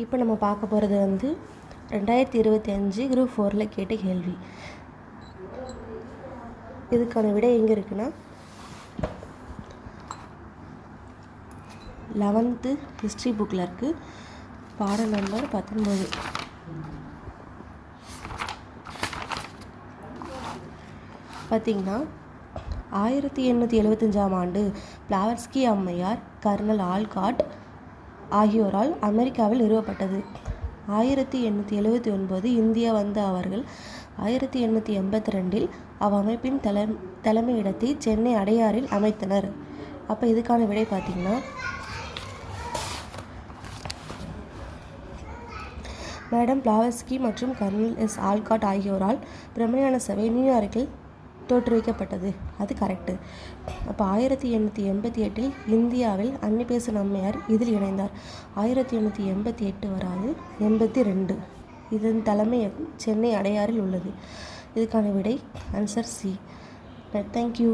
இப்போ நம்ம பார்க்க போகிறது 2025 குரூப் 4 கேட்ட கேள்வி. இதுக்கான விடை எங்கே இருக்குன்னா 11th ஹிஸ்ட்ரி புக்கில் இருக்குது. பாடம் நம்பர் 19. பார்த்திங்கன்னா 1875ஆம் ஆண்டு பிளாவர்ஸ்கி அம்மையார், கர்னல் ஆல்காட் ஆகியோரால் அமெரிக்காவில் நிறுவப்பட்டது. 1879 இந்தியா வந்த அவர்கள் 1882 அவ்வமைப்பின் தலைமையிடத்தை சென்னை அடையாறில் அமைத்தனர். அப்போ இதுக்கான விடை பார்த்திங்கன்னா மேடம் பிளாவர்ஸ்கி மற்றும் கர்னல் எஸ் ஆல்காட் ஆகியோரால் பிரம்மஞான சபை நியூயார்க்கில் தோற்றுவிக்கப்பட்டது. அது கரெக்டு. அப்போ 1888 இந்தியாவில் அன்னிபெசன்ட் அம்மையார் இதில் இணைந்தார். 1888 வராது, 82. இதன் தலைமையகம் சென்னை அடையாறில் உள்ளது. இதுக்கான விடை ஆன்சர் சி. தேங்க்யூ.